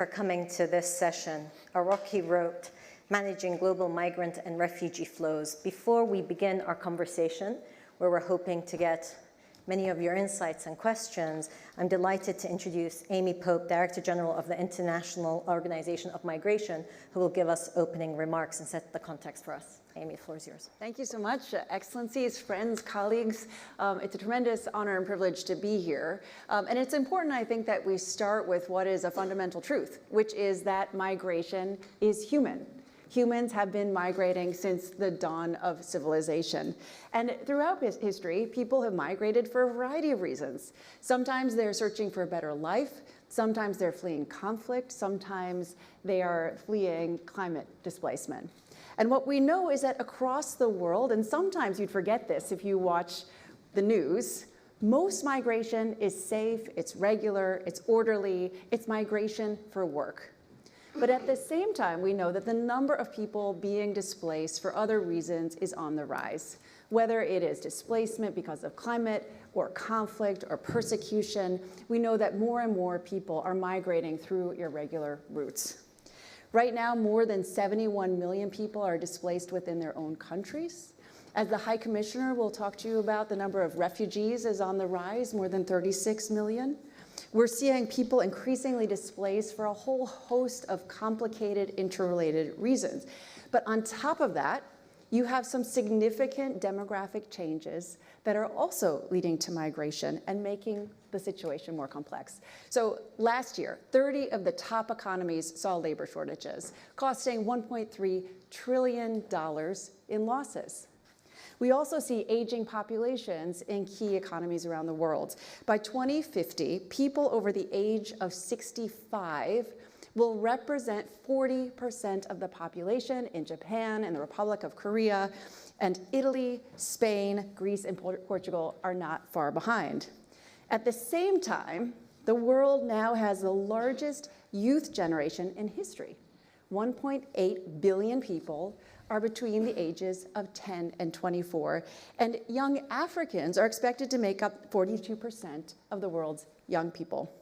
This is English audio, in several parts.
For coming to this session. Aroki wrote, Managing Global Migrant and Refugee Flows. Before we begin our conversation, where we're hoping to get many of your insights and questions, I'm delighted to introduce Amy Pope, Director General of the International Organization of Migration, who will give us opening remarks and set the context for us. Amy, the floor is yours. Thank you so much, Excellencies, friends, colleagues. It's a tremendous honor and privilege to be here. And it's important, I think, that we start with what is a fundamental truth, which is that migration is human. Humans have been migrating since the dawn of civilization. And throughout history, people have migrated for a variety of reasons. Sometimes they're searching for a better life. Sometimes they're fleeing conflict. Sometimes they are fleeing climate displacement. And what we know is that across the world, and sometimes you'd forget this if you watch the news, most migration is safe, it's regular, it's orderly, it's migration for work. But at the same time, we know that the number of people being displaced for other reasons is on the rise, whether it is displacement because of climate or conflict or persecution. We know that more and more people are migrating through irregular routes. Right now, more than 71 million people are displaced within their own countries. As the High Commissioner will talk to you about, the number of refugees is on the rise, more than 36 million. We're seeing people increasingly displaced for a whole host of complicated, interrelated reasons. But on top of that, you have some significant demographic changes that are also leading to migration and making the situation more complex. So last year, 30 of the top economies saw labor shortages, costing $1.3 trillion in losses. We also see aging populations in key economies around the world. By 2050, people over the age of 65 will represent 40% of the population in Japan and the Republic of Korea, and Italy, Spain, Greece, and Portugal are not far behind. At the same time, the world now has the largest youth generation in history. 1.8 billion people are between the ages of 10 and 24, and young Africans are expected to make up 42% of the world's young people.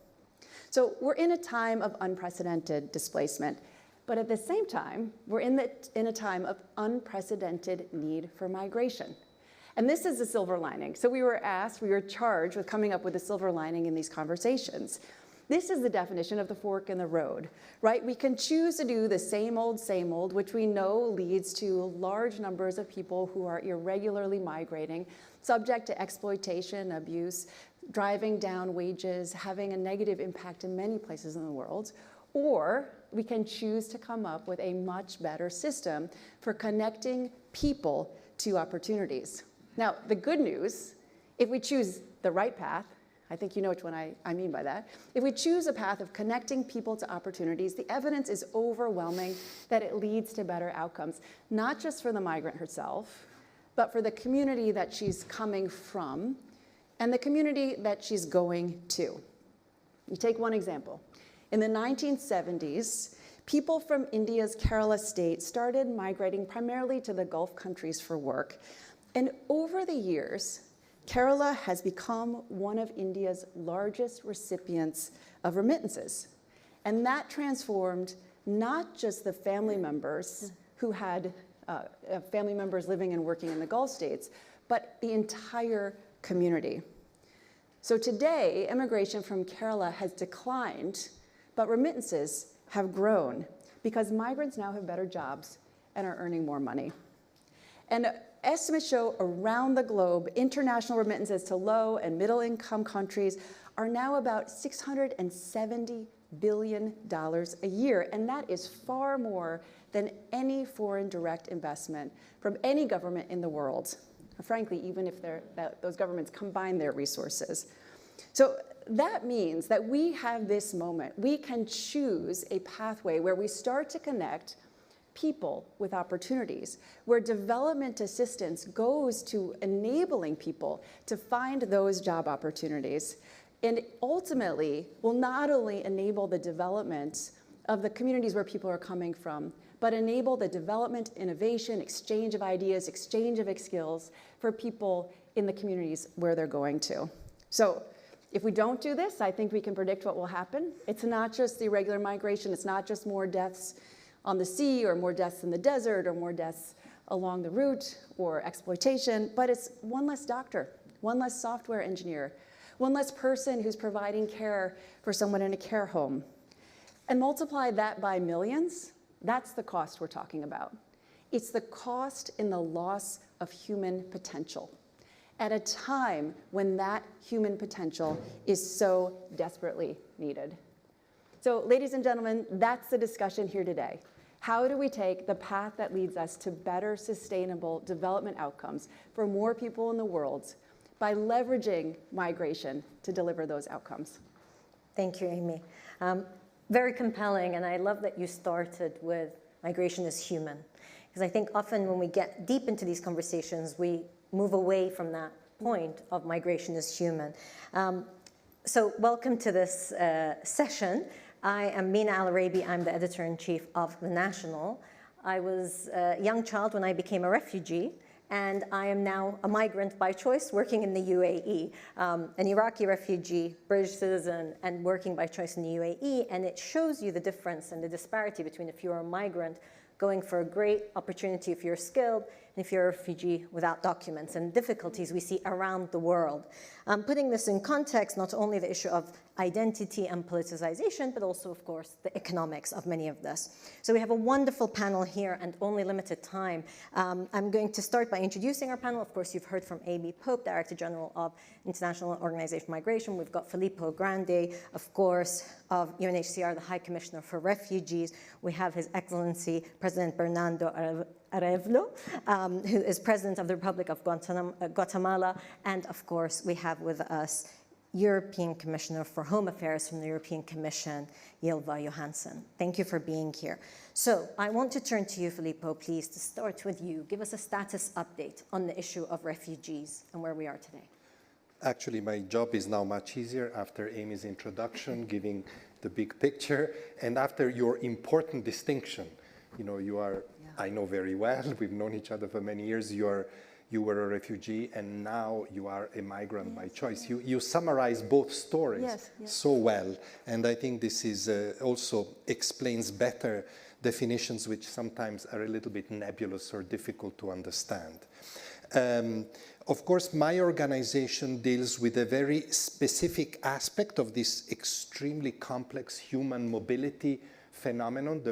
So we're in a time of unprecedented displacement, but at the same time, we're in a time of unprecedented need for migration. And this is the silver lining. So we were charged with coming up with a silver lining in these conversations. This is the definition of the fork in the road, right? We can choose to do the same old, which we know leads to large numbers of people who are irregularly migrating, subject to exploitation, abuse, driving down wages, having a negative impact in many places in the world. Or we can choose to come up with a much better system for connecting people to opportunities. Now, the good news, if we choose the right path, I think you know which one I mean by that. If we choose a path of connecting people to opportunities, the evidence is overwhelming that it leads to better outcomes, not just for the migrant herself, but for the community that she's coming from and the community that she's going to. You take one example. In the 1970s, people from India's Kerala state started migrating primarily to the Gulf countries for work. And over the years, Kerala has become one of India's largest recipients of remittances. And that transformed not just the family members who had family members living and working in the Gulf states, but the entire community. So today, immigration from Kerala has declined, but remittances have grown because migrants now have better jobs and are earning more money. And estimates show around the globe, international remittances to low and middle income countries are now about $670 billion a year. And that is far more than any foreign direct investment from any government in the world. Frankly, even if those governments combine their resources. So that means that we have this moment. We can choose a pathway where we start to connect people with opportunities, where development assistance goes to enabling people to find those job opportunities, and ultimately will not only enable the development of the communities where people are coming from, but enable the development, innovation, exchange of ideas, exchange of skills for people in the communities where they're going to. So If we don't do this, I think we can predict what will happen. It's not just the irregular migration. It's not just more deaths on the sea or more deaths in the desert or more deaths along the route or exploitation, but it's one less doctor, one less software engineer, one less person who's providing care for someone in a care home. And multiply that by millions, that's the cost we're talking about. It's the cost in the loss of human potential at a time when that human potential is so desperately needed. So, ladies and gentlemen, that's the discussion here today. How do we take the path that leads us to better sustainable development outcomes for more people in the world by leveraging migration to deliver those outcomes? Thank you, Amy. Very compelling, and I love that you started with migration is human. Because I think often when we get deep into these conversations, we move away from that point of migration is human. So welcome to this session. I am Mina Al-Arabi. I'm the editor-in-chief of The National. I was a young child when I became a refugee, and I am now a migrant by choice working in the UAE, an Iraqi refugee, British citizen, and working by choice in the UAE. And it shows you the difference and the disparity between if you're a migrant going for a great opportunity if you're skilled, and if you're a refugee without documents, and difficulties we see around the world. Putting this in context, not only the issue of identity and politicization, but also, of course, the economics of many of this. So we have a wonderful panel here and only limited time. I'm going to start by introducing our panel. Of course, you've heard from Amy Pope, Director General of International Organization for Migration. We've got Filippo Grandi, of course, of UNHCR, the High Commissioner for Refugees. We have His Excellency President Bernardo Arevalo, who is President of the Republic of Guatemala. And of course, we have with us European Commissioner for Home Affairs from the European Commission, Ylva Johansson. Thank you for being here. So I want to turn to you, Filippo, please, to start with you. Give us a status update on the issue of refugees and where we are today. Actually, my job is now much easier after Amy's introduction, giving the big picture, and after your important distinction. You know, you are, I know very well, we've known each other for many years, you were a refugee, and now you are a migrant by choice. You summarize both stories so well, and I think this is also explains better definitions which sometimes are a little bit nebulous or difficult to understand. Of course, my organization deals with a very specific aspect of this extremely complex human mobility phenomenon,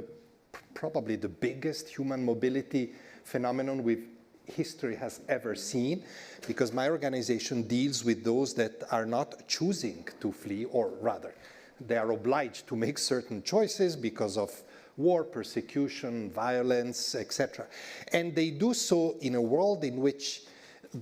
probably the biggest human mobility phenomenon history has ever seen, because my organization deals with those that are not choosing to flee, or rather, they are obliged to make certain choices because of war, persecution, violence, etc. And they do so in a world in which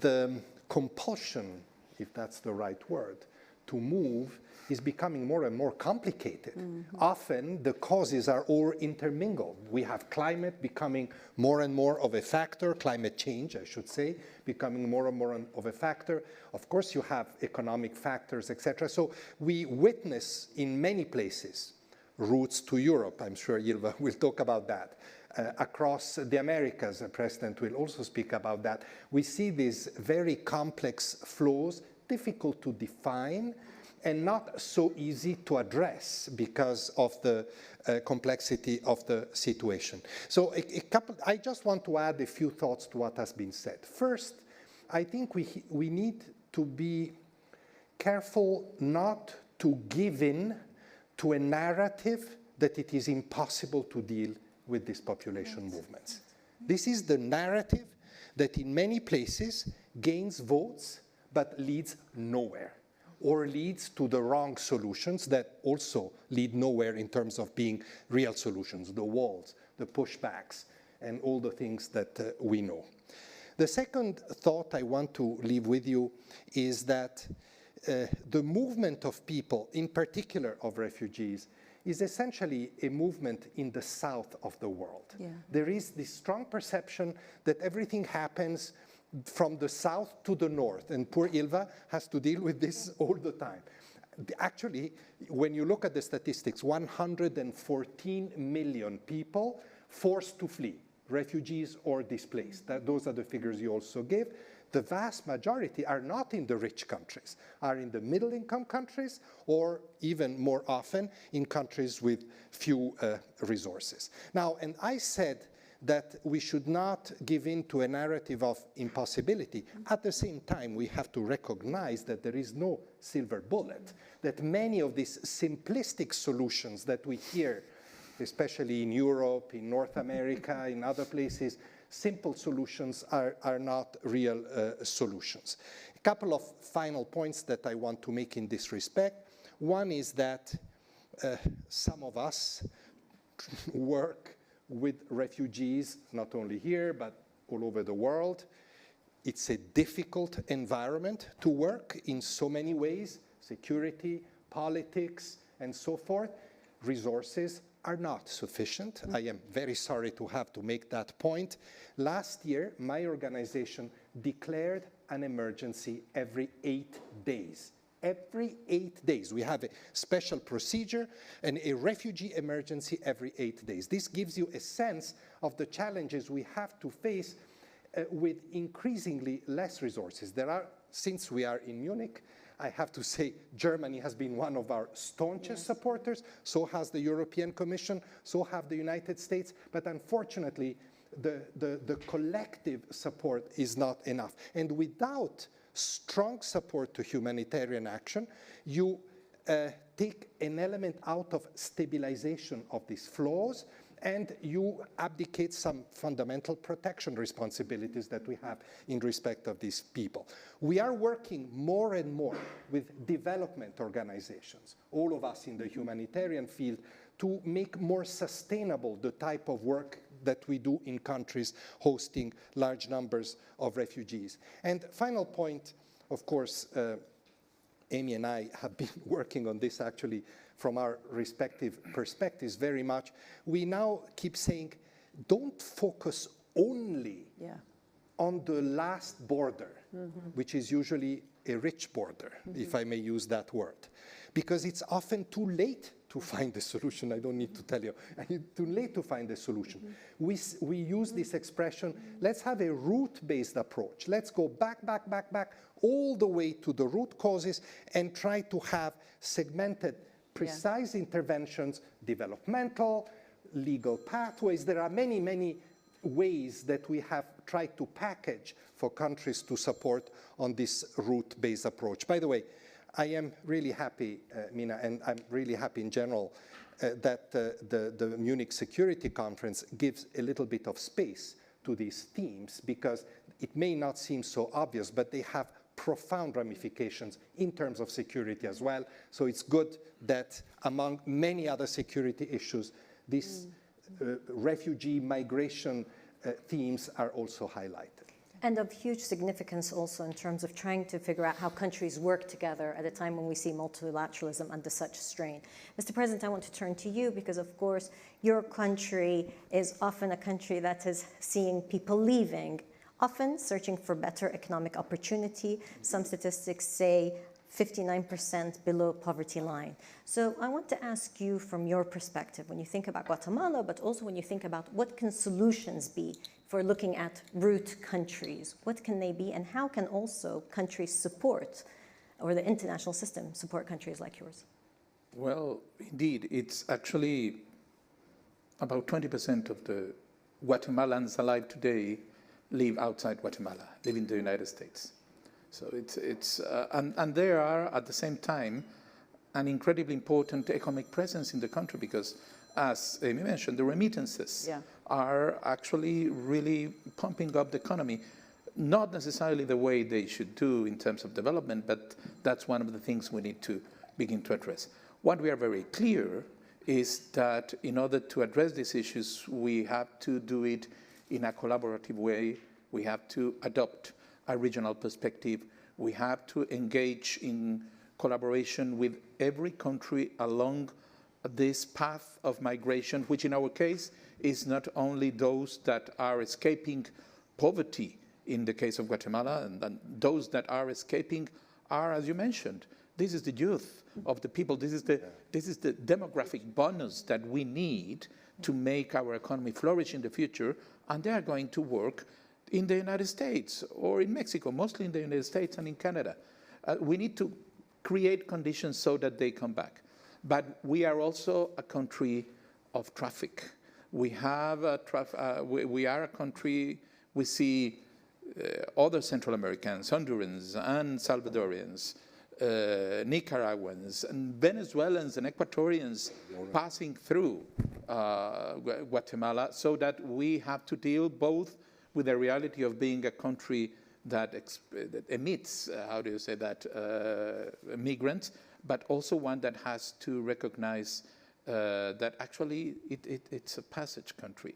the compulsion, if that's the right word, to move is becoming more and more complicated. Often the causes are all intermingled. We have climate becoming more and more of a factor, climate change, I should say, becoming more and more of a factor. Of course, you have economic factors, etc. So we witness in many places routes to Europe. I'm sure Ylva will talk about that. Across the Americas, the President will also speak about that. We see these very complex flows, difficult to define, and not so easy to address because of the complexity of the situation. So I just want to add a few thoughts to what has been said. First, I think we need to be careful not to give in to a narrative that it is impossible to deal with these population movements. This is the narrative that in many places gains votes but leads nowhere, or leads to the wrong solutions that also lead nowhere in terms of being real solutions, the walls, the pushbacks, and all the things that we know. The second thought I want to leave with you is that the movement of people, in particular of refugees, is essentially a movement in the south of the world. There is this strong perception that everything happens from the south to the north, and poor Ylva has to deal with this all the time. Actually, when you look at the statistics, 114 million people forced to flee, refugees or displaced. Those are the figures you also give. the vast majority are not in the rich countries, are in the middle-income countries, or even more often in countries with few resources. Now, and I said that we should not give in to a narrative of impossibility. At the same time, we have to recognize that there is no silver bullet, that many of these simplistic solutions that we hear, especially in Europe, in North America, in other places, simple solutions are not real solutions. A couple of final points that I want to make in this respect. One is that some of us work with refugees, not only here, but all over the world. It's a difficult environment to work in so many ways, security, politics, and so forth. Resources are not sufficient. I am very sorry to have to make that point. Last year, my organization declared an emergency every 8 days. Every 8 days. We have a special procedure and a refugee emergency every 8 days. This gives you a sense of the challenges we have to face with increasingly less resources. Since we are in Munich, I have to say Germany has been one of our staunchest supporters, so has the European Commission, so have the United States, but unfortunately the collective support is not enough. And without strong support to humanitarian action, you take an element out of stabilization of these flows, and you abdicate some fundamental protection responsibilities that we have in respect of these people. We are working more and more with development organizations, all of us in the humanitarian field, to make more sustainable the type of work that we do in countries hosting large numbers of refugees. And final point, of course, Amy and I have been working on this actually from our respective perspectives very much. We now keep saying, don't focus only on the last border, which is usually a rich border, if I may use that word, because it's often too late to find a solution. I don't need to tell you, too late to find a solution. We use this expression, let's have a root-based approach. Let's go back, all the way to the root causes and try to have segmented, precise interventions, developmental, legal pathways. There are many, many ways that we have tried to package for countries to support on this root-based approach. By the way, I am really happy, Mina, and I'm really happy in general that the Munich Security Conference gives a little bit of space to these themes, because it may not seem so obvious, but they have profound ramifications in terms of security as well. So it's good that among many other security issues, these refugee migration themes are also highlighted. And of huge significance also in terms of trying to figure out how countries work together at a time when we see multilateralism under such strain. Mr. President, I want to turn to you because, of course, your country is often a country that is seeing people leaving, often searching for better economic opportunity. Some statistics say 59% below poverty line. So I want to ask you from your perspective, when you think about Guatemala, but also when you think about what can solutions be for looking at root countries, what can they be, and how can also countries support, or the international system support countries like yours? Well, indeed, it's actually about 20% of the Guatemalans alive today live outside Guatemala, live in the United States. So and there are, at the same time, an incredibly important economic presence in the country because, as Amy mentioned, the remittances are actually really pumping up the economy. Not necessarily the way they should do in terms of development, but that's one of the things we need to begin to address. What we are very clear is that in order to address these issues, we have to do it in a collaborative way. We have to adopt a regional perspective. We have to engage in collaboration with every country along this path of migration, which in our case is not only those that are escaping poverty in the case of Guatemala, and those that are escaping are, as you mentioned, this is the youth of the people. This is the demographic bonus that we need to make our economy flourish in the future, and they are going to work in the United States or in Mexico, mostly in the United States and in Canada. We need to create conditions so that they come back. But we are also a country of traffic. We have we are a country, we see other Central Americans, Hondurans and Salvadorians, Nicaraguans and Venezuelans and Ecuadorians passing through Guatemala, so that we have to deal both with the reality of being a country that emits, how do you say that, migrants, but also one that has to recognize that actually it's a passage country.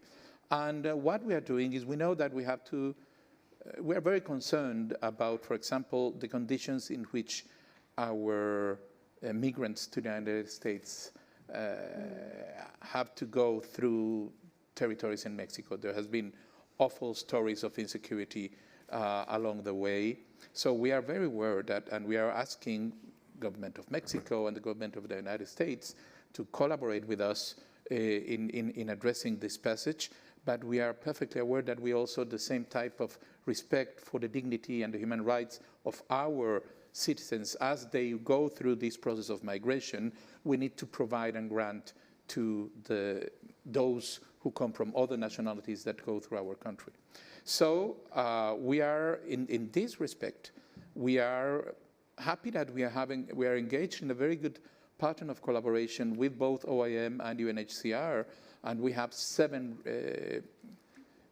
And what we are doing is we know that we have to, we are very concerned about, for example, the conditions in which our migrants to the United States have to go through territories in Mexico. There has been awful stories of insecurity along the way. So we are very aware that, and we are asking government of Mexico and the government of the United States to collaborate with us in addressing this passage. But we are perfectly aware that we also the same type of respect for the dignity and the human rights of our citizens as they go through this process of migration. We need to provide and grant to those who come from other nationalities that go through our country. So we are, in this respect, we are happy that we are engaged in a very good pattern of collaboration with both OIM and UNHCR, and we have 7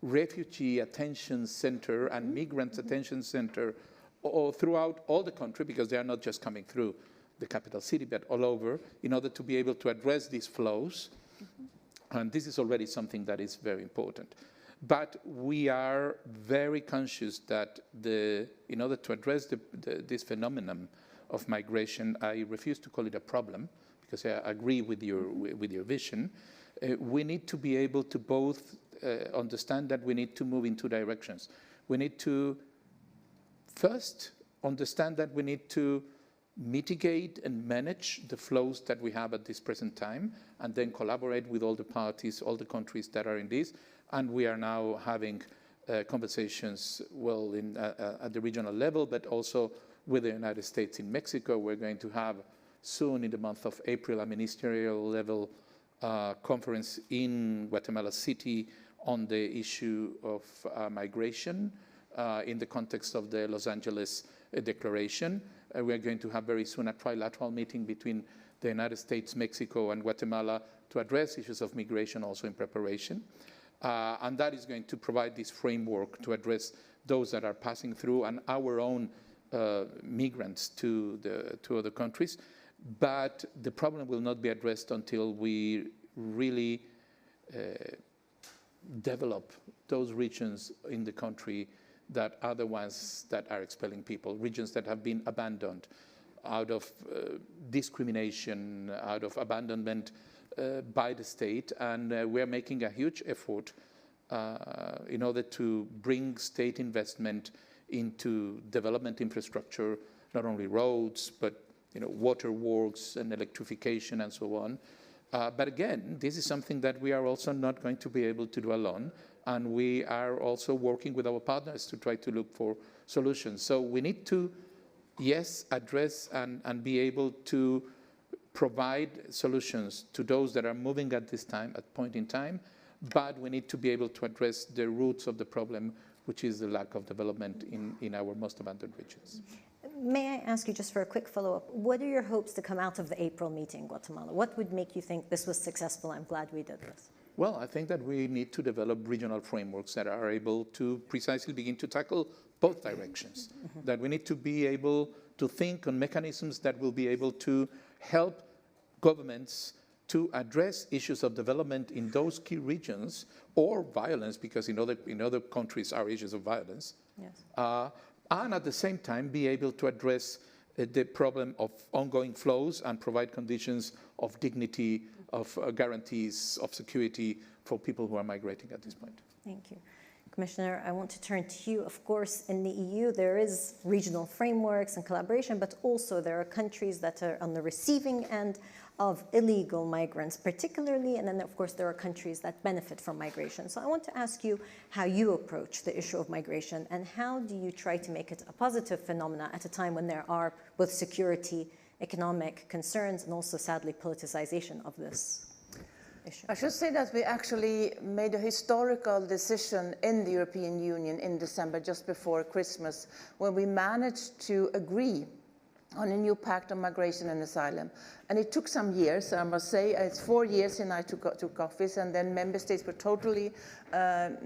refugee attention center and migrant attention center all throughout all the country, because they are not just coming through the capital city, but all over, in order to be able to address these flows. And this is already something that is very important. But we are very conscious that in order to address this phenomenon of migration, I refuse to call it a problem, because I agree with your vision. We need to be able to both understand that we need to move in 2 directions. We need to first understand that we need to mitigate and manage the flows that we have at this present time, and then collaborate with all the parties, all the countries that are in this. And we are now having conversations, well, at the regional level, but also with the United States in Mexico. We're going to have soon, in the month of April, a ministerial level conference in Guatemala City on the issue of migration in the context of the Los Angeles Declaration. We're going to have very soon a trilateral meeting between the United States, Mexico, and Guatemala to address issues of migration also in preparation. And that is going to provide this framework to address those that are passing through and our own migrants to other countries. But the problem will not be addressed until we really develop those regions in the country that are the ones that are expelling people, regions that have been abandoned out of discrimination, out of abandonment by the state. And we're making a huge effort in order to bring state investment into development infrastructure, not only roads, but waterworks and electrification and so on. But again, this is something that we are also not going to be able to do alone. And we are also working with our partners to try to look for solutions. So we need to, yes, address and be able to provide solutions to those that are moving at this point in time, but we need to be able to address the roots of the problem, which is the lack of development in our most abandoned regions. May I ask you, just for a quick follow-up, what are your hopes to come out of the April meeting in Guatemala? What would make you think this was successful? I'm glad we did this. Well, I think that we need to develop regional frameworks that are able to precisely begin to tackle both directions. That we need to be able to think on mechanisms that will be able to help governments to address issues of development in those key regions, or violence, because in other countries are issues of violence. Yes. And at the same time be able to address the problem of ongoing flows and provide conditions of dignity, of guarantees of security for people who are migrating at this point. Thank you. Commissioner, I want to turn to you. Of course, in the EU, there is regional frameworks and collaboration, but also there are countries that are on the receiving end of illegal migrants particularly, and then of course there are countries that benefit from migration. So I want to ask you how you approach the issue of migration, and how do you try to make it a positive phenomena at a time when there are both security, economic concerns, and also sadly politicization of this issue? I should say that we actually made a historical decision in the European Union in December, just before Christmas, when we managed to agree on a new pact on migration and asylum. And it took some years, I must say. It's 4 years since I took office, and then member states were totally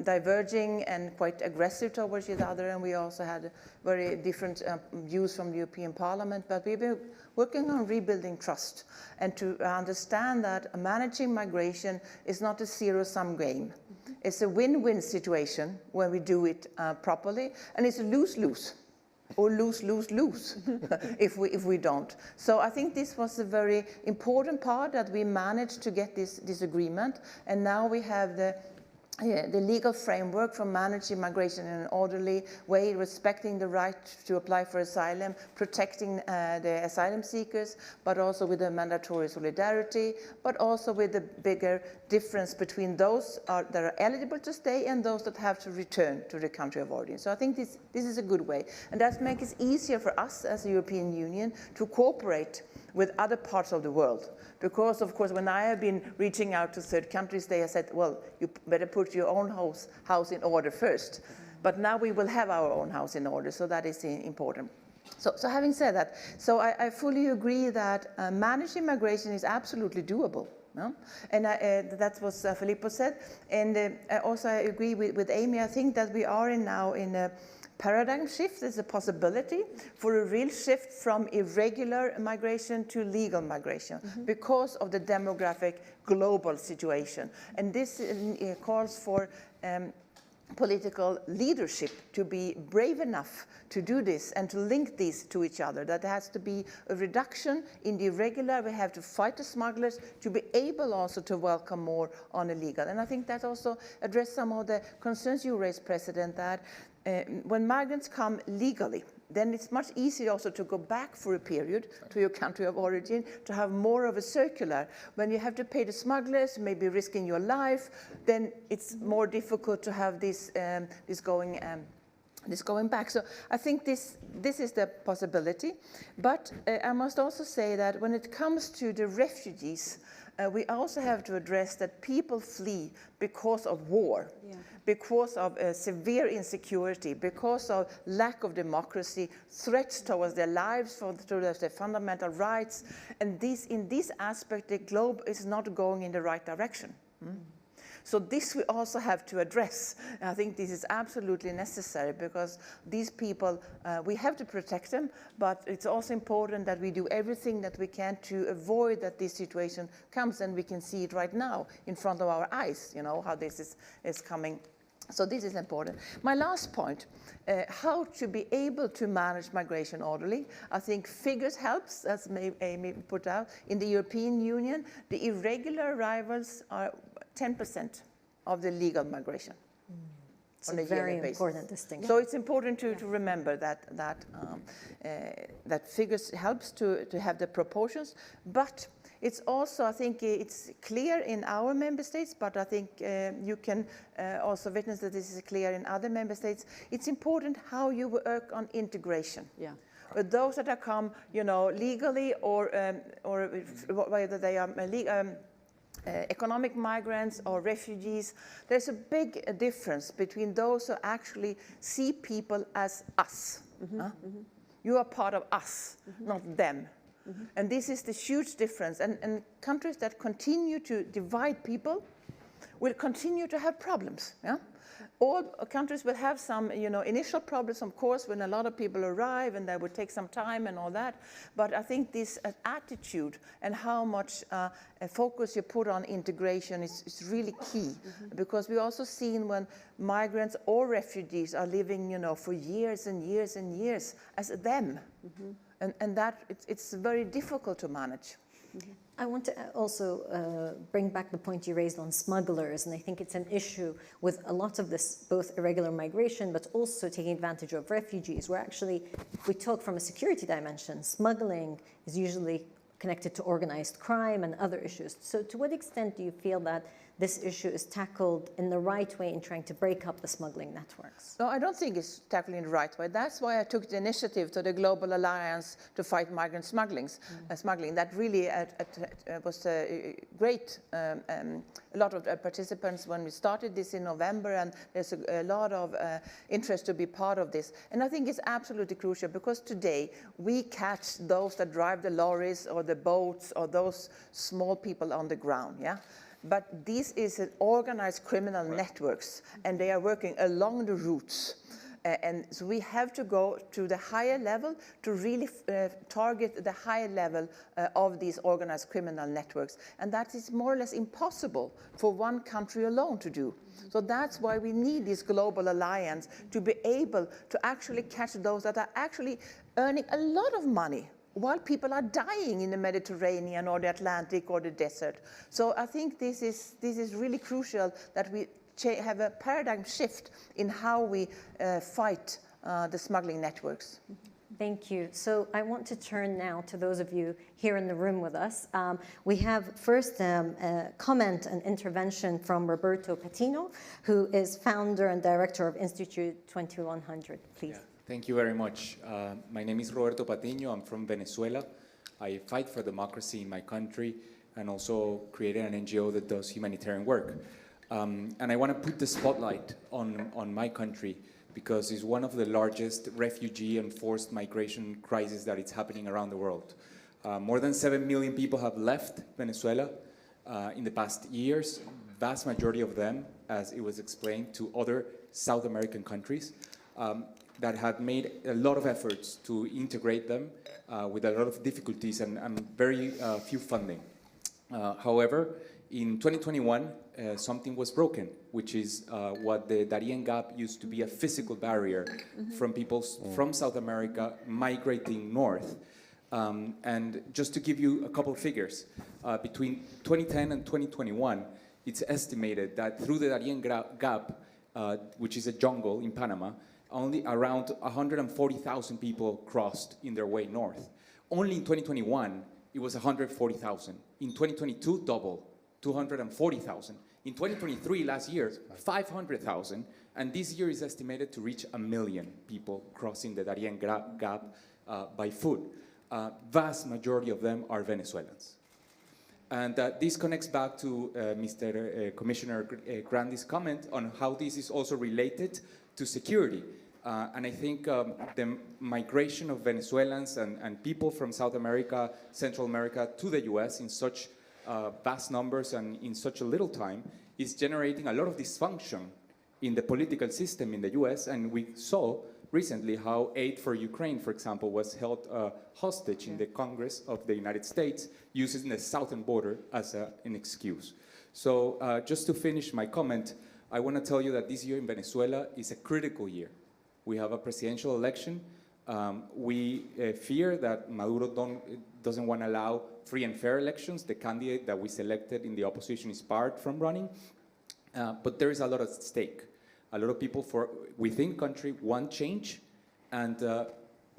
diverging and quite aggressive towards each other, and we also had very different views from the European Parliament. But we've been working on rebuilding trust and to understand that managing migration is not a zero-sum game. It's a win-win situation when we do it properly, and it's a lose-lose. Or lose if we don't. So I think this was a very important part, that we managed to get this agreement, and now we have the legal framework for managing migration in an orderly way, respecting the right to apply for asylum, protecting the asylum seekers, but also with the mandatory solidarity, but also with the bigger difference between those that are eligible to stay and those that have to return to the country of origin. So I think this is a good way, and that makes it easier for us as the European Union to cooperate with other parts of the world. Because, of course, when I have been reaching out to third countries, they have said, well, you better put your own house in order first. But now we will have our own house in order, so that is important. So having said that, so I fully agree that managing migration is absolutely doable. No? And that's what Filippo said. And also I agree with Amy. I think that we are now in a paradigm shift. There's a possibility for a real shift from irregular migration to legal migration because of the demographic global situation. And this calls for political leadership to be brave enough to do this and to link these to each other. That has to be a reduction in the irregular. We have to fight the smugglers to be able also to welcome more on illegal. And I think that also addressed some of the concerns you raised, President, that when migrants come legally, then it's much easier also to go back for a period to your country of origin, to have more of a circular. When you have to pay the smugglers, maybe risking your life, then it's more difficult to have this going back. So I think this is the possibility. But I must also say that when it comes to the refugees, we also have to address that people flee because of war, because of severe insecurity, because of lack of democracy, threats towards their lives, towards their fundamental rights. And in this aspect, the globe is not going in the right direction. So this we also have to address. I think this is absolutely necessary, because these people, we have to protect them, but it's also important that we do everything that we can to avoid that this situation comes, and we can see it right now in front of our eyes, you know, how this is coming. So this is important. My last point, how to be able to manage migration orderly. I think figures helps, as Amy put out. In the European Union, the irregular arrivals are 10% of the legal migration. It's a very important distinction. So it's important to remember that figures helps to have the proportions, but it's also, I think it's clear in our member states, but I think you can also witness that this is clear in other member states. It's important how you work on integration. Yeah. Those that have come, you know, legally or whether they are economic migrants or refugees, there's a big difference between those who actually see people as us. You are part of us, not them. And this is the huge difference. And countries that continue to divide people will continue to have problems. Yeah? All countries will have some, you know, initial problems, of course, when a lot of people arrive, and that would take some time and all that. But I think this attitude and how much focus you put on integration is really key, because we also seen when migrants or refugees are living, you know, for years and years and years as them, and that it's very difficult to manage. I want to also bring back the point you raised on smugglers, and I think it's an issue with a lot of this, both irregular migration, but also taking advantage of refugees, where actually, if we talk from a security dimension, smuggling is usually connected to organized crime and other issues. So to what extent do you feel that this issue is tackled in the right way in trying to break up the smuggling networks? No, I don't think it's tackled in the right way. That's why I took the initiative to the Global Alliance to Fight Migrant Smuggling. That really was great. A lot of participants when we started this in November, and there's a lot of interest to be part of this. And I think it's absolutely crucial because today we catch those that drive the lorries or the boats or those small people on the ground, yeah? But this is an organized criminal networks, and they are working along the routes. And so we have to go to the higher level to really target the higher level of these organized criminal networks. And that is more or less impossible for one country alone to do. So that's why we need this global alliance to be able to actually catch those that are actually earning a lot of money while people are dying in the Mediterranean or the Atlantic or the desert. So I think this is really crucial that we have a paradigm shift in how we fight the smuggling networks. Thank you. So I want to turn now to those of you here in the room with us. We have first a comment and intervention from Roberto Patino, who is founder and director of Institute 2100. Please. Yeah. Thank you very much. My name is Roberto Patino. I'm from Venezuela. I fight for democracy in my country and also created an NGO that does humanitarian work. And I want to put the spotlight on my country because it's one of the largest refugee and forced migration crises that is happening around the world. More than 7 million people have left Venezuela in the past years, vast majority of them, as it was explained, to other South American countries. That had made a lot of efforts to integrate them with a lot of difficulties and very few funding. However, in 2021, something was broken, which is what the Darien Gap used to be a physical barrier from people from South America migrating north. And just to give you a couple of figures, between 2010 and 2021, it's estimated that through the Darien Gap, which is a jungle in Panama, only around 140,000 people crossed in their way north. Only in 2021, it was 140,000. In 2022, double, 240,000. In 2023, last year, 500,000. And this year is estimated to reach 1 million people crossing the Darien Gap by foot. Vast majority of them are Venezuelans. And this connects back to Mr. Commissioner Grandi's comment on how this is also related to security. And I think the migration of Venezuelans and people from South America, Central America to the US in such vast numbers and in such a little time is generating a lot of dysfunction in the political system in the US. And we saw recently how aid for Ukraine, for example, was held hostage in the Congress of the United States using the southern border as an excuse. So just to finish my comment, I want to tell you that this year in Venezuela is a critical year. We have a presidential election. We fear that Maduro doesn't want to allow free and fair elections. The candidate that we selected in the opposition is barred from running. But there is a lot at stake. A lot of people within country want change. And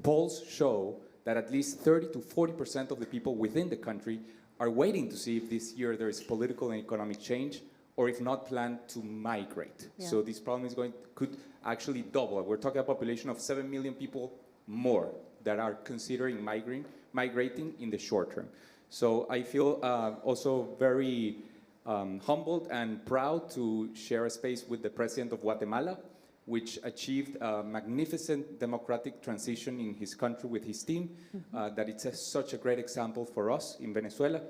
polls show that at least 30 to 40% of the people within the country are waiting to see if this year there is political and economic change, or if not, plan to migrate. Yeah. So this problem could actually double. We're talking a population of 7 million people more that are considering migrating in the short term. So I feel also very humbled and proud to share a space with the president of Guatemala, which achieved a magnificent democratic transition in his country with his team, that it's such a great example for us in Venezuela.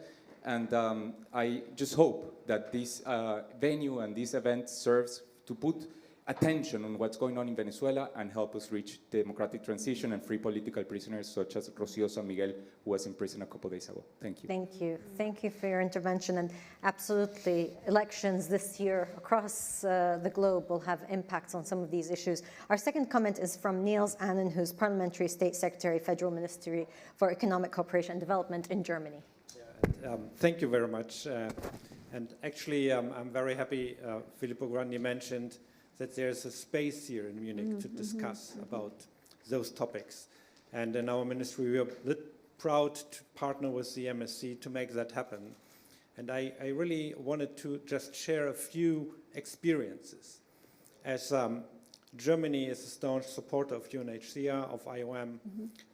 And I just hope that this venue and this event serves to put attention on what's going on in Venezuela and help us reach democratic transition and free political prisoners such as Rocío San Miguel, who was in prison a couple of days ago. Thank you. Thank you. Thank you for your intervention. And absolutely, elections this year across the globe will have impacts on some of these issues. Our second comment is from Niels Anan, who's Parliamentary State Secretary, Federal Ministry for Economic Cooperation and Development in Germany. Thank you very much. And actually, I'm very happy Filippo Grandi mentioned that there's a space here in Munich to discuss about those topics. And in our ministry, we are proud to partner with the MSc to make that happen. And I really wanted to just share a few experiences. As Germany is a staunch supporter of UNHCR, of IOM,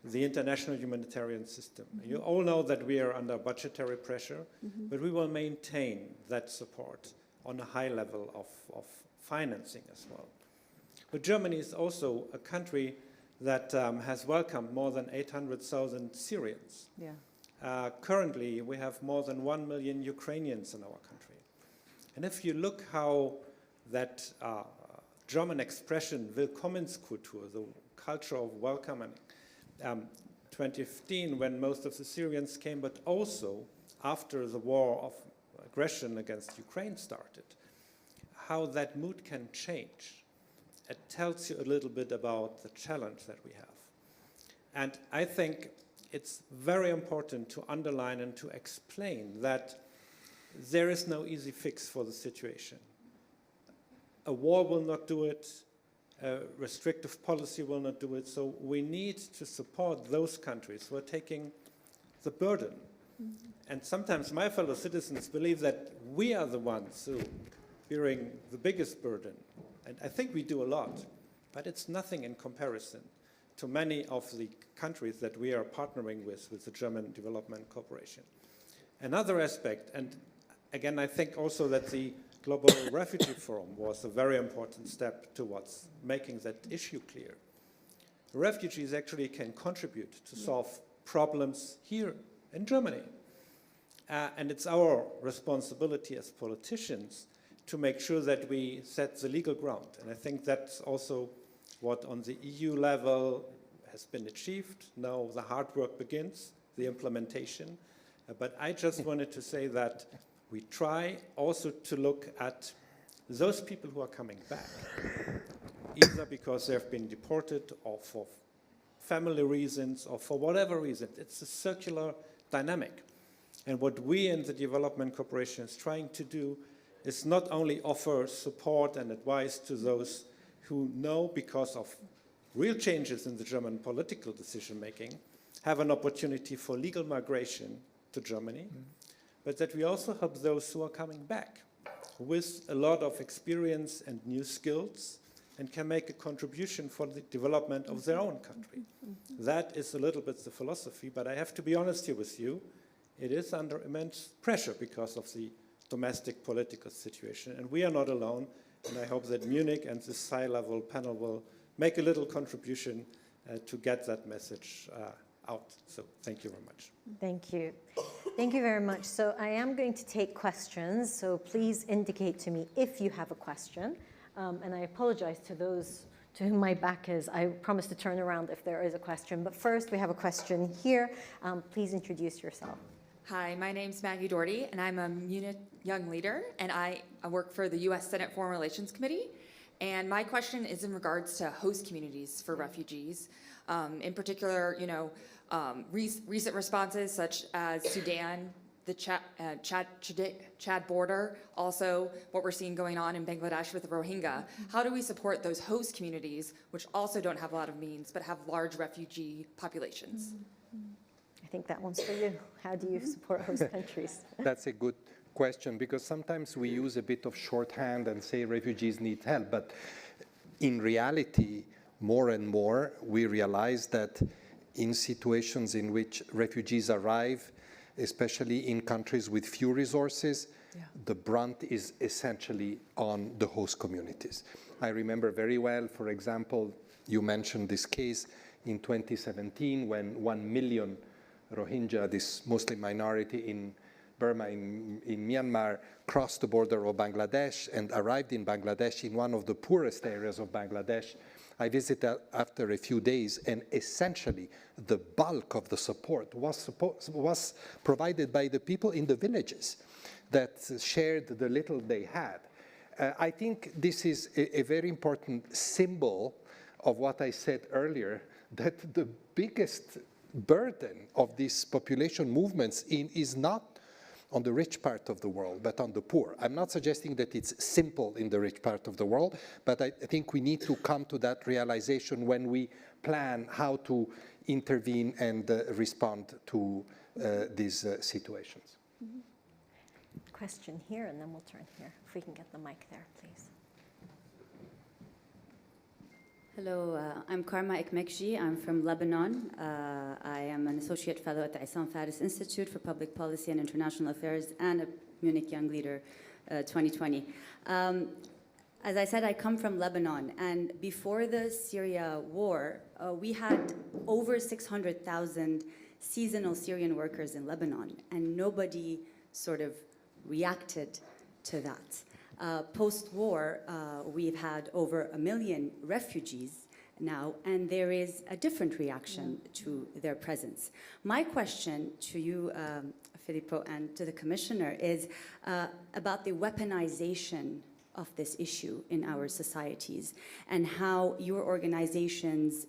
the international humanitarian system. You all know that we are under budgetary pressure, but we will maintain that support on a high level of financing as well. But Germany is also a country that has welcomed more than 800,000 Syrians. Yeah. Currently, we have more than 1 million Ukrainians in our country. And if you look how that German expression Willkommenskultur, the culture of welcome, and 2015 when most of the Syrians came, but also after the war of aggression against Ukraine started, how that mood can change. It tells you a little bit about the challenge that we have. And I think it's very important to underline and to explain that there is no easy fix for the situation. A war will not do it, a restrictive policy will not do it, so we need to support those countries who are taking the burden. And sometimes my fellow citizens believe that we are the ones who are bearing the biggest burden. And I think we do a lot, but it's nothing in comparison to many of the countries that we are partnering with the German Development Corporation. Another aspect, and again, I think also that the Global Refugee Forum was a very important step towards making that issue clear. Refugees actually can contribute to solve problems here in Germany. And it's our responsibility as politicians to make sure that we set the legal ground. And I think that's also what on the EU level has been achieved. Now the hard work begins, the implementation. But I just wanted to say that we try also to look at those people who are coming back, either because they've been deported or for family reasons or for whatever reason. It's a circular dynamic. And what we in the Development Corporation is trying to do is not only offer support and advice to those who know, because of real changes in the German political decision-making, have an opportunity for legal migration to Germany, but that we also help those who are coming back with a lot of experience and new skills and can make a contribution for the development of their own country. That is a little bit the philosophy, but I have to be honest here with you, it is under immense pressure because of the domestic political situation, and we are not alone, and I hope that Munich and this high-level panel will make a little contribution to get that message out. So thank you very much. Thank you. Thank you very much. So I am going to take questions, so please indicate to me if you have a question. And I apologize to those to whom my back is. I promise to turn around if there is a question. But first, we have a question here. Please introduce yourself. Hi, my name's Maggie Doherty, and I'm a Munich Young Leader, and I work for the U.S. Senate Foreign Relations Committee. And my question is in regards to host communities for refugees. In particular, recent responses such as Sudan, the Chad border, also what we're seeing going on in Bangladesh with the Rohingya. How do we support those host communities, which also don't have a lot of means, but have large refugee populations? I think that one's for you. How do you support host countries? That's a good question, because sometimes we use a bit of shorthand and say refugees need help, but in reality, more and more, we realize that in situations in which refugees arrive, especially in countries with few resources, the brunt is essentially on the host communities. I remember very well, for example, you mentioned this case in 2017 when 1 million Rohingya, this Muslim minority in Burma, in Myanmar, crossed the border of Bangladesh and arrived in Bangladesh in one of the poorest areas of Bangladesh. I visited after a few days, and essentially the bulk of the support was provided by the people in the villages that shared the little they had. I think this is a very important symbol of what I said earlier, that the biggest burden of these population movements is not on the rich part of the world, but on the poor. I'm not suggesting that it's simple in the rich part of the world, but I think we need to come to that realization when we plan how to intervene and respond to these situations. Mm-hmm. Question here, and then we'll turn here. If we can get the mic there, please. Hello, I'm Karma Ekmekji. I'm from Lebanon. I am an associate fellow at the Issam Faris Institute for Public Policy and International Affairs and a Munich Young Leader 2020. As I said, I come from Lebanon, and before the Syria war, we had over 600,000 seasonal Syrian workers in Lebanon, and nobody sort of reacted to that. Post-war, we've had over 1 million refugees now, and there is a different reaction to their presence. My question to you, Filippo, and to the Commissioner is about the weaponization of this issue in our societies, and how your organizations,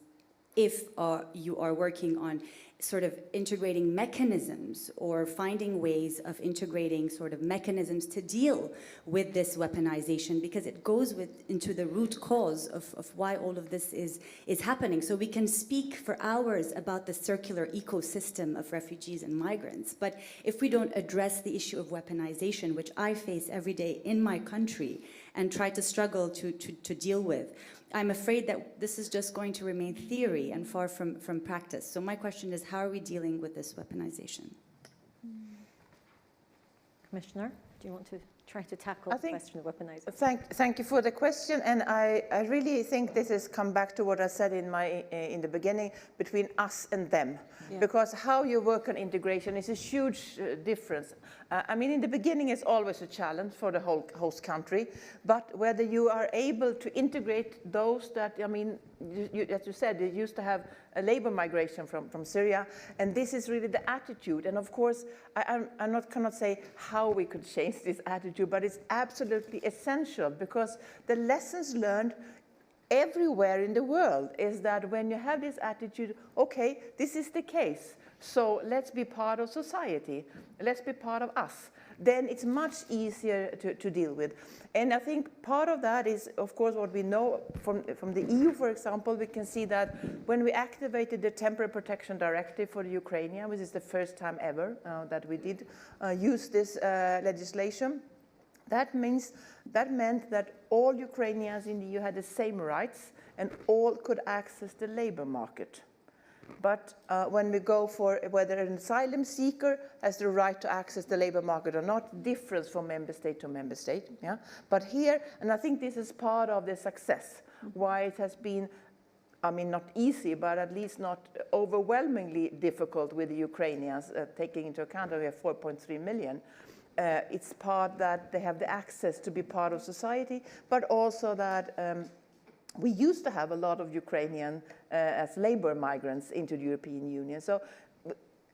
if you are working on sort of integrating mechanisms or finding ways of integrating sort of mechanisms to deal with this weaponization, because it goes into the root cause of why all of this is happening. So we can speak for hours about the circular ecosystem of refugees and migrants, but if we don't address the issue of weaponization, which I face every day in my country and try to struggle to deal with, I'm afraid that this is just going to remain theory and far from practice. So my question is, how are we dealing with this weaponization? Commissioner, do you want to try to tackle the question of weaponization? Thank you for the question, and I really think this has come back to what I said in the beginning, between us and them. Yeah. Because how you work on integration is a huge difference. I mean, in the beginning, it's always a challenge for the whole host country, but whether you are able to integrate those that, I mean, as you said, you used to have a labor migration from Syria, and this is really the attitude. And of course, I cannot say how we could change this attitude, but it's absolutely essential, because the lessons learned everywhere in the world is that when you have this attitude, okay, this is the case, so let's be part of society, let's be part of us, then it's much easier to deal with. And I think part of that is, of course, what we know from the EU, for example. We can see that when we activated the Temporary Protection Directive for the Ukrainians, which is the first time ever that we did use this legislation, that meant that all Ukrainians in the EU had the same rights and all could access the labor market. But when we go for whether an asylum seeker has the right to access the labor market or not, differs from member state to member state. Yeah? But here, and I think this is part of the success, why it has been, I mean, not easy, but at least not overwhelmingly difficult with the Ukrainians, taking into account that we have 4.3 million. It's part that they have the access to be part of society, but also that we used to have a lot of Ukrainian as labor migrants into the European Union. So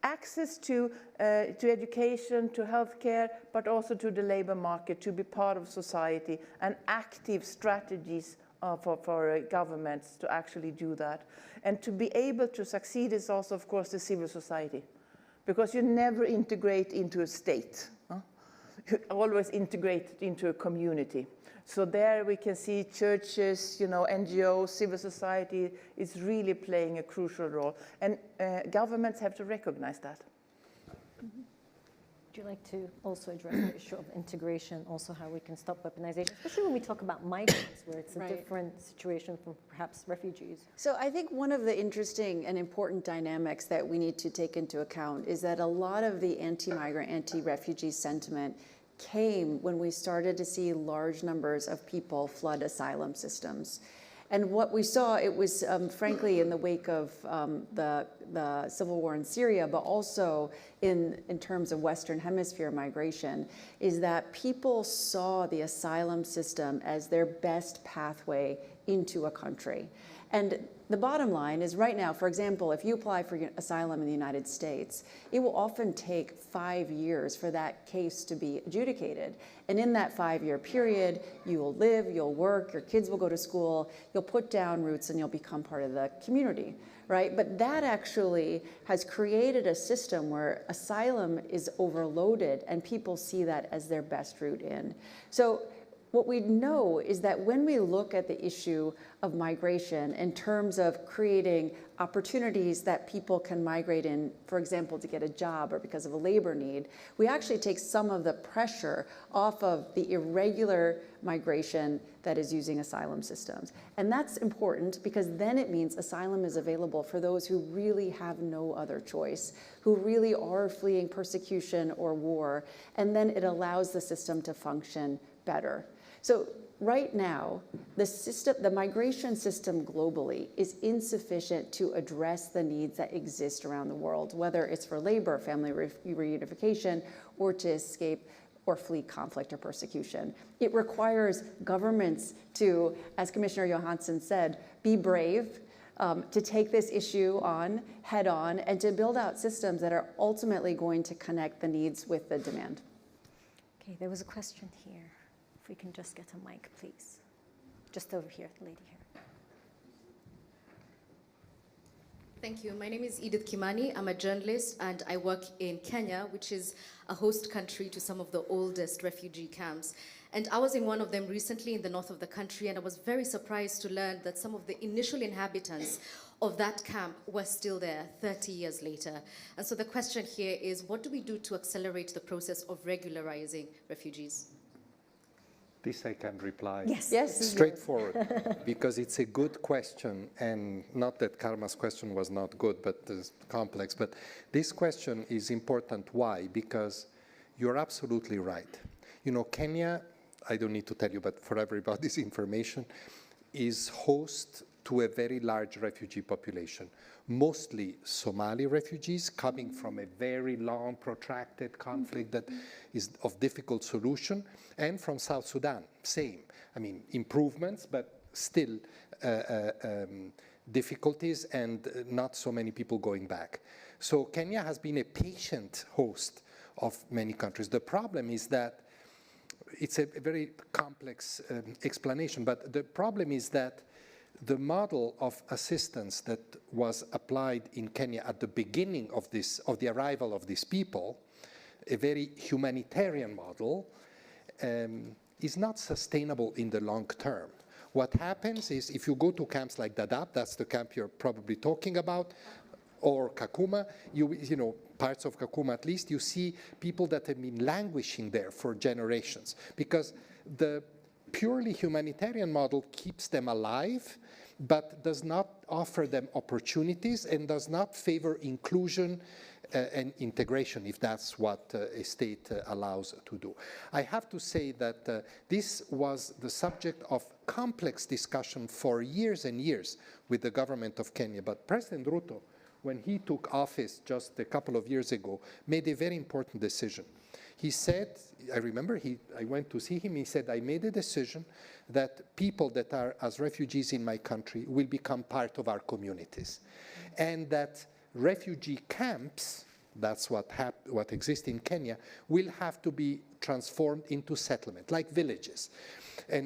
access to education, to healthcare, but also to the labor market, to be part of society, and active strategies for governments to actually do that. And to be able to succeed is also, of course, the civil society, because you never integrate into a state. You always integrate into a community. So there we can see churches, NGOs, civil society is really playing a crucial role. And governments have to recognize that. Mm-hmm. Would you like to also address the issue of integration, also how we can stop weaponization, especially when we talk about migrants, where it's a different situation from perhaps refugees? So I think one of the interesting and important dynamics that we need to take into account is that a lot of the anti-migrant, anti-refugee sentiment came when we started to see large numbers of people flood asylum systems. And what we saw, it was frankly in the wake of the civil war in Syria, but also in terms of Western Hemisphere migration, is that people saw the asylum system as their best pathway into a country. And the bottom line is right now, for example, if you apply for asylum in the United States, it will often take 5 years for that case to be adjudicated. And in that 5-year period, you will live, you'll work, your kids will go to school, you'll put down roots, and you'll become part of the community, right? But that actually has created a system where asylum is overloaded and people see that as their best route in. So what we know is that when we look at the issue of migration in terms of creating opportunities that people can migrate in, for example, to get a job or because of a labor need, we actually take some of the pressure off of the irregular migration that is using asylum systems. And that's important because then it means asylum is available for those who really have no other choice, who really are fleeing persecution or war, and then it allows the system to function better. So right now, the migration system globally is insufficient to address the needs that exist around the world, whether it's for labor, family reunification, or to escape or flee conflict or persecution. It requires governments to, as Commissioner Johansson said, be brave, to take this issue on head on, and to build out systems that are ultimately going to connect the needs with the demand. Okay, there was a question here. If we can just get a mic, please. Just over here, the lady here. Thank you. My name is Edith Kimani. I'm a journalist and I work in Kenya, which is a host country to some of the oldest refugee camps. And I was in one of them recently in the north of the country, and I was very surprised to learn that some of the initial inhabitants of that camp were still there 30 years later. And so the question here is, what do we do to accelerate the process of regularizing refugees? This I can reply. Yes. Yes. Straightforward, because it's a good question, and not that Karma's question was not good, but it's complex. But this question is important. Why? Because you're absolutely right. You know, Kenya, I don't need to tell you, but for everybody's information, is host to a very large refugee population, mostly Somali refugees coming from a very long, protracted conflict that is of difficult solution, and from South Sudan, same. I mean, improvements, but still difficulties and not so many people going back. So Kenya has been a patient host of many countries. The problem is that it's a very complex explanation, but the problem is that the model of assistance that was applied in Kenya at the beginning of the arrival of these people, a very humanitarian model, is not sustainable in the long term. What happens is, if you go to camps like Dadaab, that's the camp you're probably talking about, or Kakuma, you know, parts of Kakuma at least, you see people that have been languishing there for generations, because the purely humanitarian model keeps them alive, but does not offer them opportunities and does not favor inclusion and integration, if that's what a state allows to do. I have to say that this was the subject of complex discussion for years and years with the government of Kenya. But President Ruto, when he took office just a couple of years ago, made a very important decision. He said, I remember, I went to see him, he said, I made a decision that people that are as refugees in my country will become part of our communities. And that refugee camps, that's what exists in Kenya, will have to be transformed into settlement, like villages.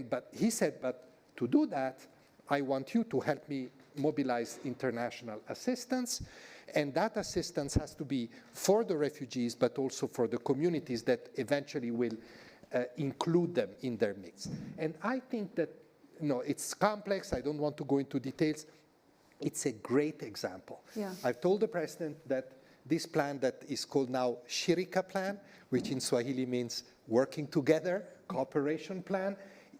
But he said, but to do that, I want you to help me mobilize international assistance, and that assistance has to be for the refugees, but also for the communities that eventually will include them in their mix. And I think that, you know, it's complex, I don't want to go into details. It's a great example. Yeah. I've told the president that this plan that is called now Shirika Plan, which in Swahili means working together, cooperation plan,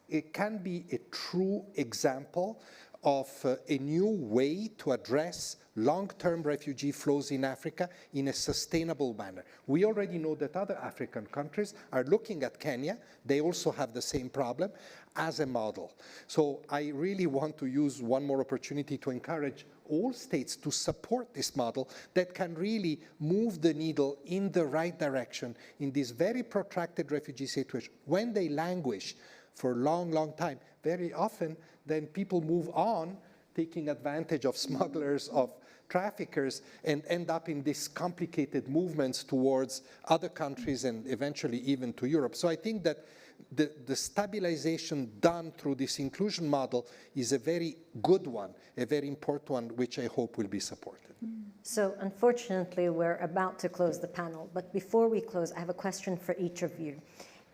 it can be a true example of a new way to address long-term refugee flows in Africa in a sustainable manner. We already know that other African countries are looking at Kenya. They also have the same problem as a model. So I really want to use one more opportunity to encourage all states to support this model that can really move the needle in the right direction in this very protracted refugee situation. When they languish for a long, long time, very often then people move on, taking advantage of smugglers, of traffickers, and end up in these complicated movements towards other countries and eventually even to Europe. So I think that the stabilization done through this inclusion model is a very good one, a very important one, which I hope will be supported. So unfortunately, we're about to close the panel. But before we close, I have a question for each of you.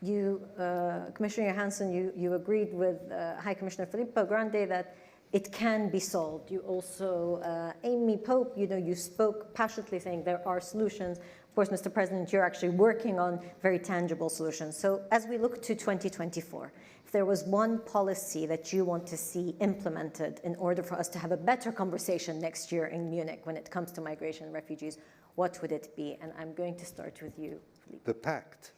You, Commissioner Johansson, you agreed with High Commissioner Filippo Grandi that it can be solved. You also, Amy Pope, you spoke passionately saying there are solutions. Of course, Mr. President, you're actually working on very tangible solutions. So as we look to 2024, if there was one policy that you want to see implemented in order for us to have a better conversation next year in Munich when it comes to migration and refugees, what would it be? And I'm going to start with you, Philippe. The pact.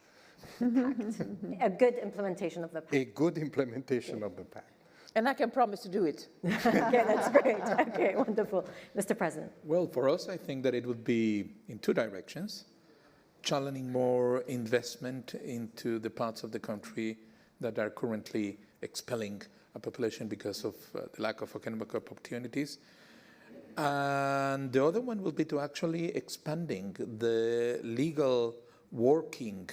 A good implementation of the pact. A good implementation of the pact. And I can promise to do it. Okay, that's great. Okay, wonderful. Mr. President. Well, for us, I think that it would be in two directions: channeling more investment into the parts of the country that are currently expelling a population because of the lack of economic opportunities. And the other one will be to actually expanding the legal working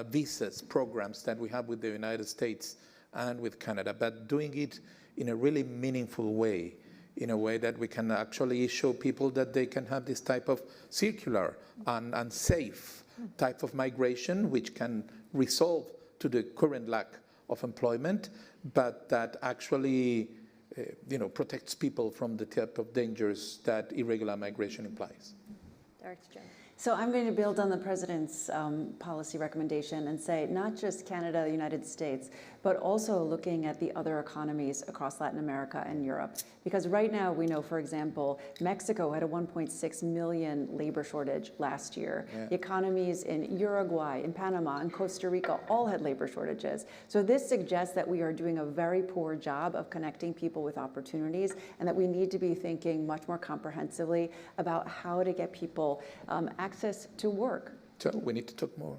visas programs that we have with the United States and with Canada, but doing it in a really meaningful way, in a way that we can actually show people that they can have this type of circular and safe type of migration, which can resolve to the current lack of employment, but that actually protects people from the type of dangers that irregular migration implies. Director General. So I'm going to build on the President's policy recommendation and say not just Canada, the United States, but also looking at the other economies across Latin America and Europe. Because right now we know, for example, Mexico had a 1.6 million labor shortage last year. Yeah. The economies in Uruguay, in Panama, and Costa Rica all had labor shortages. So this suggests that we are doing a very poor job of connecting people with opportunities, and that we need to be thinking much more comprehensively about how to get people access to work. So we need to talk more.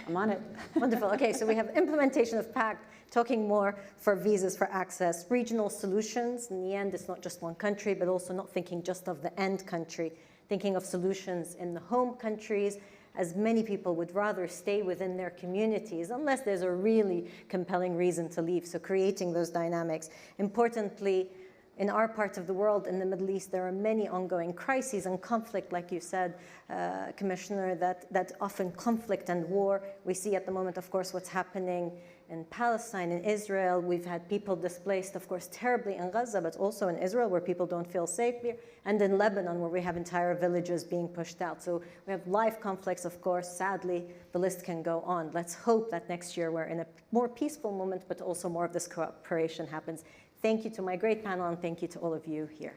I'm on it. Wonderful. Okay, so we have implementation of PACT, talking more for visas for access, regional solutions. In the end, it's not just one country, but also not thinking just of the end country, thinking of solutions in the home countries, as many people would rather stay within their communities unless there's a really compelling reason to leave. So creating those dynamics. Importantly, in our part of the world, in the Middle East, there are many ongoing crises and conflict, like you said, Commissioner, that often conflict and war. We see at the moment, of course, what's happening in Palestine, in Israel. We've had people displaced, of course, terribly in Gaza, but also in Israel, where people don't feel safe here, and in Lebanon, where we have entire villages being pushed out. So we have live conflicts, of course. Sadly, the list can go on. Let's hope that next year we're in a more peaceful moment, but also more of this cooperation happens. Thank you to my great panel, and thank you to all of you here.